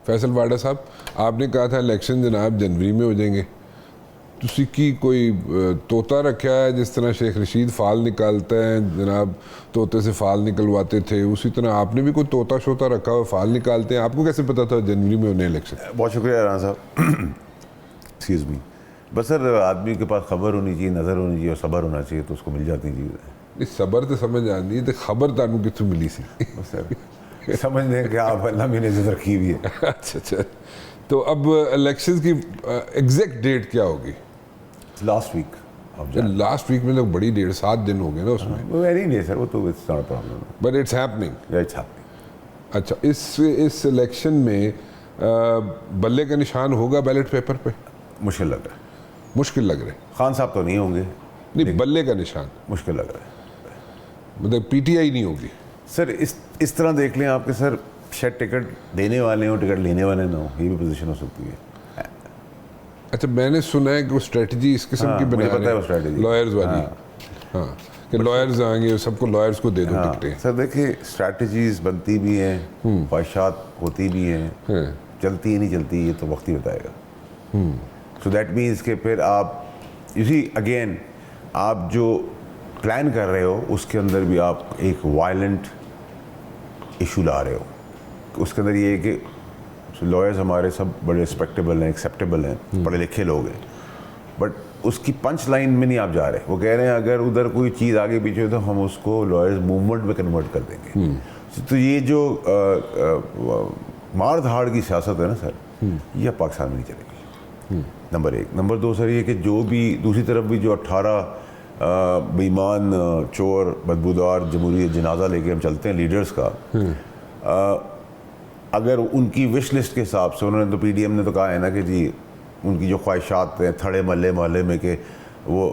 फैसल वाडा साहब, आपने कहा था इलेक्शन जनाब जनवरी में हो जाएंगे, तुसी की कोई तोता रखा है जिस तरह शेख रशीद फाल निकालता है जनाब, तोते से फाल निकलवाते थे, उसी तरह आपने भी कोई तोता शोता रखा हुआ फाल निकालते हैं? आपको कैसे पता था जनवरी में होने इलेक्शन? बहुत शुक्रिया राना साहब। Excuse me. बस सर, आदमी के पास खबर होनी चाहिए, नज़र होनी चाहिए और सब्र होना चाहिए, तो उसको मिल जाती चीज़ें। सबर तो समझ आती है, तो खबर तुहानू कित्थों मिली सी? सर समझ लें कि आप अल्लाह मैंने इज्जत रखी हुई है। अच्छा अच्छा, तो अब इलेक्शन की एग्जैक्ट डेट क्या होगी? Last week. लास्ट वीक में तो बड़ी डेट, 7 दिन हो गए ना उसमें। वो वेरी नहीं सर, वो तो it's not a problem, but it's happening. It's happening. अच्छा, इस इलेक्शन में बल्ले का निशान होगा बैलेट पेपर पे? मुश्किल लग रहा है। मुश्किल लग रहा है? खान साहब तो नहीं होंगे। नहीं, बल्ले का निशान मुश्किल लग रहा है। मतलब पीटीआई नहीं होगी? सर इस तरह देख लें आपके सर, शायद टिकट देने वाले हो, टिकट लेने वाले ना हो, ये भी पोजीशन हो सकती है। अच्छा, मैंने सुना है कि वो स्ट्रेटजी इस किस्म की बना पता है वो स्ट्रेटजी लॉयर्स वाली। हाँ, कि लॉयर्स आएंगे, सबको लॉयर्स को दे दो टिकटें। सर देखिए, स्ट्रेटजीज बनती भी हैं, ख्वाहिशात होती भी हैं, चलती ही नहीं चलती, ये तो वक्त ही बताएगा। सो दैट मीन्स कि फिर आप इसी अगेन आप जो प्लान कर रहे हो उसके अंदर भी आप एक वायलेंट इशू ला रहे हो। उसके अंदर ये है कि लॉयर्स हमारे सब बड़े रिस्पेक्टेबल हैं, एक्सेप्टेबल हैं, पढ़े लिखे लोग हैं, बट उसकी पंच लाइन में नहीं आप जा रहे। वो कह रहे हैं अगर उधर कोई चीज़ आगे पीछे हो तो हम उसको लॉयर्स मूवमेंट में कन्वर्ट कर देंगे। तो ये जो मार धाड़ की सियासत है ना सर, ये पाकिस्तान में नहीं चलेगी। नंबर 1। नंबर 2 सर ये कि जो भी दूसरी तरफ भी जो 18 बेईमान चोर बदबूदार जमहूरी जनाजा लेके हम चलते हैं लीडर्स का, अगर उनकी विश लिस्ट के हिसाब से, उन्होंने तो पीडीएम ने तो कहा है ना कि जी उनकी जो ख्वाहिशात हैं थड़े महल्ले में के वो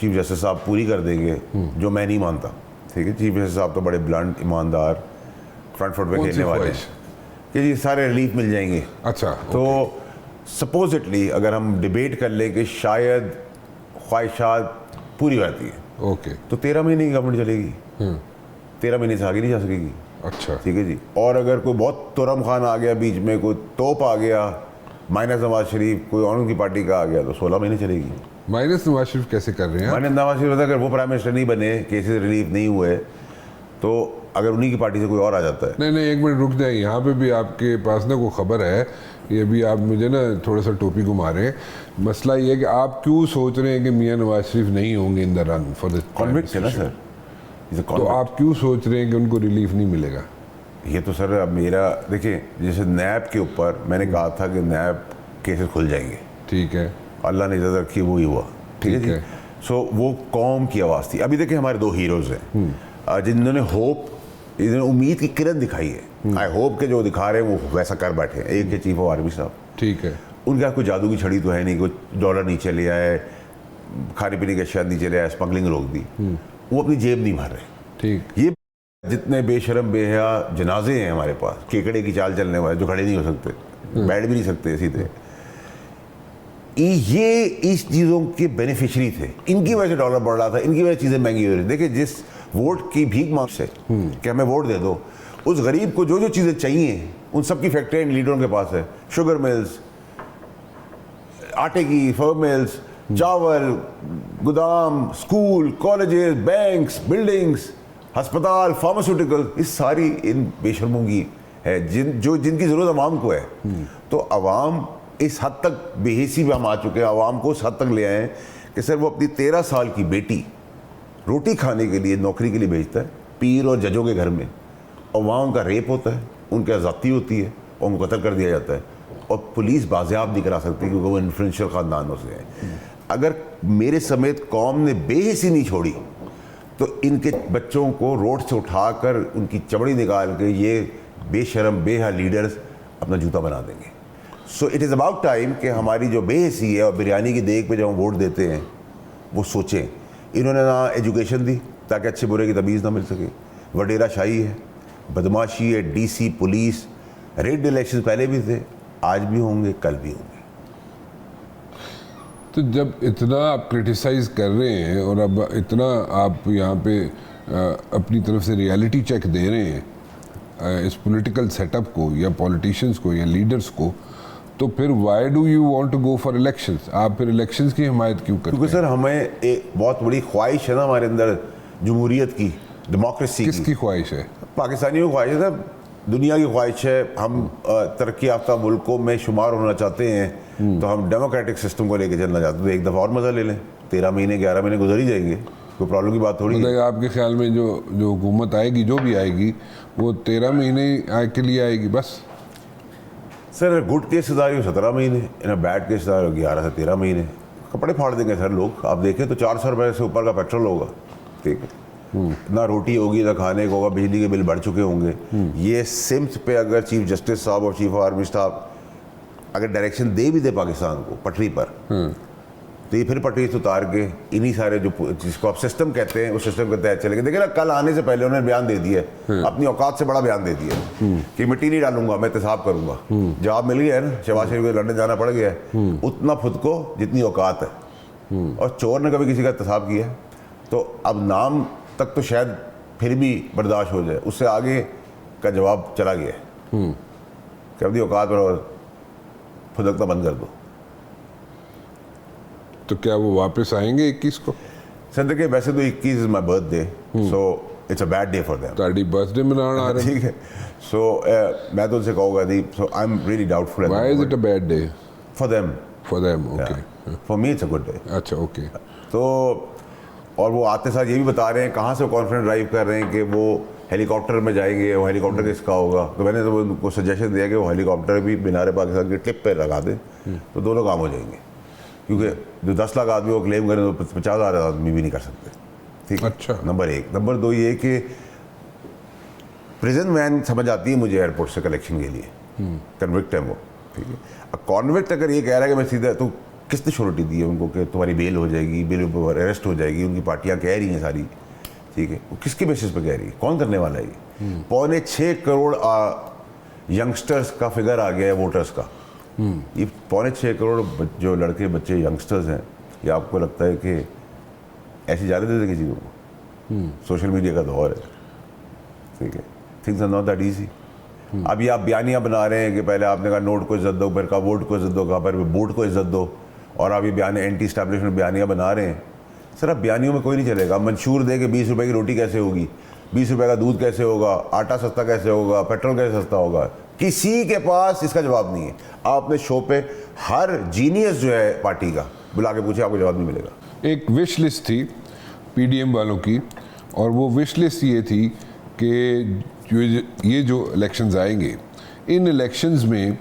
चीफ जस्टिस साहब पूरी कर देंगे, जो मैं नहीं मानता। ठीक है, चीफ जस्टिस साहब तो बड़े ब्लंट, ईमानदार, फ्रंट फुट पे खेलने वाले हैं कि जी सारे रिलीफ मिल जाएंगे। अच्छा, तो सपोजिटली अगर हम डिबेट कर लें कि शायद ख्वाहिशात पूरी होती है, ओके, तो 13 महीने की गवर्नमेंट चलेगी, 13 महीने से आगे नहीं जा सकेगी। अच्छा, ठीक है जी। और अगर कोई बहुत तुरम खान आ गया बीच में, कोई तोप आ गया, माइनस नवाज शरीफ कोई और उनकी पार्टी का आ गया, तो 16 महीने चलेगी। माइनस नवाज शरीफ कैसे कर रहे हैं? माइनस नवाज शरीफ अगर वो प्राइम मिनिस्टर नहीं बने, केसेस रिलीफ नहीं हुए, तो अगर उन्हीं की पार्टी से कोई और आ जाता है। नहीं, एक मिनट रुक जाए, यहाँ पे भी आपके पास ना कोई खबर है, ये भी आप मुझे ना थोड़ा सा टोपी घुमा रहे हैं। मसला ये है कि आप क्यों सोच रहे हैं कि मियां नवाज शरीफ नहीं होंगे in the run for the convict है ना सर, तो आप क्यों सोच रहे हैं कि उनको रिलीफ नहीं मिलेगा? ये तो सर अब मेरा देखिए, जैसे नैब के ऊपर मैंने कहा था कि नैब केसेस खुल जाएंगे, ठीक है, अल्लाह ने इजाज़त रखी, वो ही हुआ। ठीक है जी। सो वो कौम की आवाज़ थी। अभी देखिए हमारे 2 हीरोज़ हैं जिन्होंने होप, इन्होंने उम्मीद की किरण दिखाई है। आई होप के जो दिखा रहे हैं वो वैसा कर बैठे हैं। एक है चीफ ऑफ आर्मी साहब, ठीक है, उनके कोई जादू की छड़ी तो है नहीं, कोई डॉलर नीचे ले आए, खाने पीने के अशिया नीचे ले आए, स्मगलिंग रोक दी, वो अपनी जेब नहीं भर रहे। ठीक, ये जितने बेशरम बेहया जनाजे हैं हमारे पास, केकड़े की चाल चलने वाले जो खड़े नहीं हो सकते, बैठ भी नहीं सकते सीधे, ये इस चीज़ों के बेनिफिशरी थे। इनकी वजह से डॉलर बढ़ रहा था, इनकी वजह से चीज़ें महंगी हो रही। देखिए, जिस वोट की भीख मांग से कि हमें वोट दे दो, उस गरीब को जो जो चीज़ें चाहिए उन सब की फैक्ट्री इन लीडरों के पास है। शुगर मिल्स, आटे की फर्म मिल्स, चावल, गोदाम, स्कूल, कॉलेजेस, बैंक्स, बिल्डिंग्स, अस्पताल, फार्मास्यूटिकल, इस सारी इन बेशर्मों की है जिनकी ज़रूरत अवाम को है। तो अवाम इस हद तक बेहिसी में हम आ चुके हैं, अवाम को उस हद तक ले आए हैं कि सर वो अपनी 13 साल की बेटी रोटी खाने के लिए नौकरी के लिए भेजता है पीर और जजों के घर में, और वहाँ उनका रेप होता है, उनकी आज़ादी होती है और उनको कत्ल कर दिया जाता है, और पुलिस बाज़ियाब नहीं करा सकती क्योंकि वो इन्फ्लुएंशियल ख़ानदानों से हैं। अगर मेरे समेत कौम ने बेहिसी नहीं छोड़ी तो इनके बच्चों को रोड से उठाकर उनकी चमड़ी निकाल के ये बेशरम बेहा लीडर्स अपना जूता बना देंगे। So it is about time कि हमारी जो बेहिसी है और बिरयानी की देग पे जब हम वोट देते हैं वो सोचें। इन्होंने ना एजुकेशन दी ताकि अच्छे बुरे की तमीज़ ना मिल सके, वडेरा शाही है, बदमाशी है, डीसी पुलिस, रेड इलेक्शन पहले भी थे, आज भी होंगे, कल भी होंगे। तो जब इतना आप क्रिटिसाइज़ कर रहे हैं और अब इतना आप यहाँ पे अपनी तरफ से रियलिटी चेक दे रहे हैं, इस पॉलिटिकल सेटअप को या पॉलिटिशियंस को या लीडर्स को, तो फिर why do you want to go for elections? आप फिर इलेक्शंस की हिमायत क्यों करते हैं? क्योंकि सर हमें एक बहुत बड़ी ख्वाहिश है ना हमारे अंदर, जमहूरियत की, डेमोक्रेसी की। किसकी ख्वाहिश है? पाकिस्तानियों की ख्वाहिश है सर, दुनिया की ख्वाहिश है। हम तरक्की याफ्ता मुल्कों में शुमार होना चाहते हैं, तो हम डेमोक्रेटिक सिस्टम को लेकर चलना चाहते हैं। तो एक दफ़ा और मज़ा ले लें, 13 महीने 11 महीने गुजर ही जाएंगे, कोई प्रॉब्लम की बात थोड़ी है। मतलब आपके ख्याल में जो हुकूमत आएगी, जो भी आएगी, वो 13 महीने के लिए आएगी बस? सर गुड केस आ रही हो 17 महीने, इन बैड केस आ रही हो 11 से 13 महीने। कपड़े फाड़ देंगे सर लोग। आप देखें तो 400 रुपये से ऊपर का पेट्रोल होगा, ठीक है, ना रोटी होगी ना खाने को होगा, बिजली के बिल बढ़ चुके होंगे। ये सिम्स पे अगर चीफ जस्टिस साहब और चीफ ऑफ आर्मी स्टाफ अगर डायरेक्शन दे भी दे पाकिस्तान को पटरी पर, तो ये फिर पटरी से उतार के इन्हीं सारे जो जिसको आप सिस्टम कहते हैं उस सिस्टम के तहत चलेंगे। देखिए ना, कल आने से पहले उन्होंने बयान दे दिया है, अपनी औकात से बड़ा बयान दे दिया है कि मिट्टी नहीं डालूंगा, मैं एहतसाब करूंगा। जवाब मिल गया है ना, शहबाज शरीफ को लंदन जाना पड़ गया है, उतना खुद को जितनी औकात है। और चोर ने कभी किसी का एहतसाब किया है? तो अब नाम तक तो शायद फिर भी बर्दाश्त हो जाए, उससे आगे का जवाब चला गया है कि अपनी औकात पर फुदकना बंद कर दो। तो क्या वो वापस आएंगे 21 को? सर देखिए, वैसे तो 21 is my birthday, so it's a bad day for them. ताड़ी बर्थडे मनाना आ रहे हैं? ठीक है, सो मैं तो उनसे कहूँगा दी, so I am really doubtful. Why is it a bad day for them? For them, okay. For me it's a good day. अच्छा, ओके। तो और वो आते साथ ये भी बता रहे हैं, कहाँ से कॉन्फिडेंट ड्राइव कर रहे हैं कि वो हेलीकॉप्टर में जाएंगे, वो हेलीकॉप्टर किसका होगा। तो मैंने तो उनको सजेशन दिया कि वो हेलीकॉप्टर भी मीनार पाकिस्तान की टिप पे लगा दें, तो दोनों काम हो जाएंगे। क्योंकि जो 10 लाख आदमी को क्लेम करें तो 50,000 आदमी भी नहीं कर सकते, ठीक है। अच्छा। नंबर 1। नंबर 2 ये कि प्रिजन वैन समझ आती है मुझे एयरपोर्ट से कलेक्शन के लिए, कन्विक्ट है वो, ठीक है। अब कॉन्विक्ट अगर ये कह रहा है कि मैं सीधा, तो किसने श्योरिटी दी है उनको कि तुम्हारी बेल हो जाएगी, बेल पर अरेस्ट हो जाएगी? उनकी पार्टियां कह रही हैं सारी, ठीक है। वो किसके बेसिस पे कह रही है? कौन करने वाला है ये? 6.25 करोड़ यंगस्टर्स का फिगर आ गया है वोटर्स का। ये 6.25 करोड़ जो लड़के बच्चे यंगस्टर्स हैं, ये आपको लगता है कि ऐसे जा रहे थे किसी को? सोशल मीडिया का दौर है, ठीक है। Things are not that easy. अभी आप बयानियाँ बना रहे हैं कि पहले आपने कहा नोट को इज्जत दो, फिर कहा वोट को इज्जत दो, कहा फिर वोट को इज्जत दो, और अभी बयान एंटी इस्टेब्लिशमेंट बयानियाँ बना रहे हैं। सर अब बयानियों में कोई नहीं चलेगा। मंशूर दे के 20 रुपए की रोटी कैसे होगी, 20 रुपए का दूध कैसे होगा, आटा सस्ता कैसे होगा, पेट्रोल कैसे सस्ता होगा, किसी के पास इसका जवाब नहीं है। आप अपने शो पे हर जीनियस जो है पार्टी का बुला के पूछे, आपको जवाब नहीं मिलेगा। एक विश लिस्ट थी पीडीएम वालों की, और वो विश लिस्ट ये थी कि ये जो इलेक्शंस आएंगे, इन इलेक्शंस में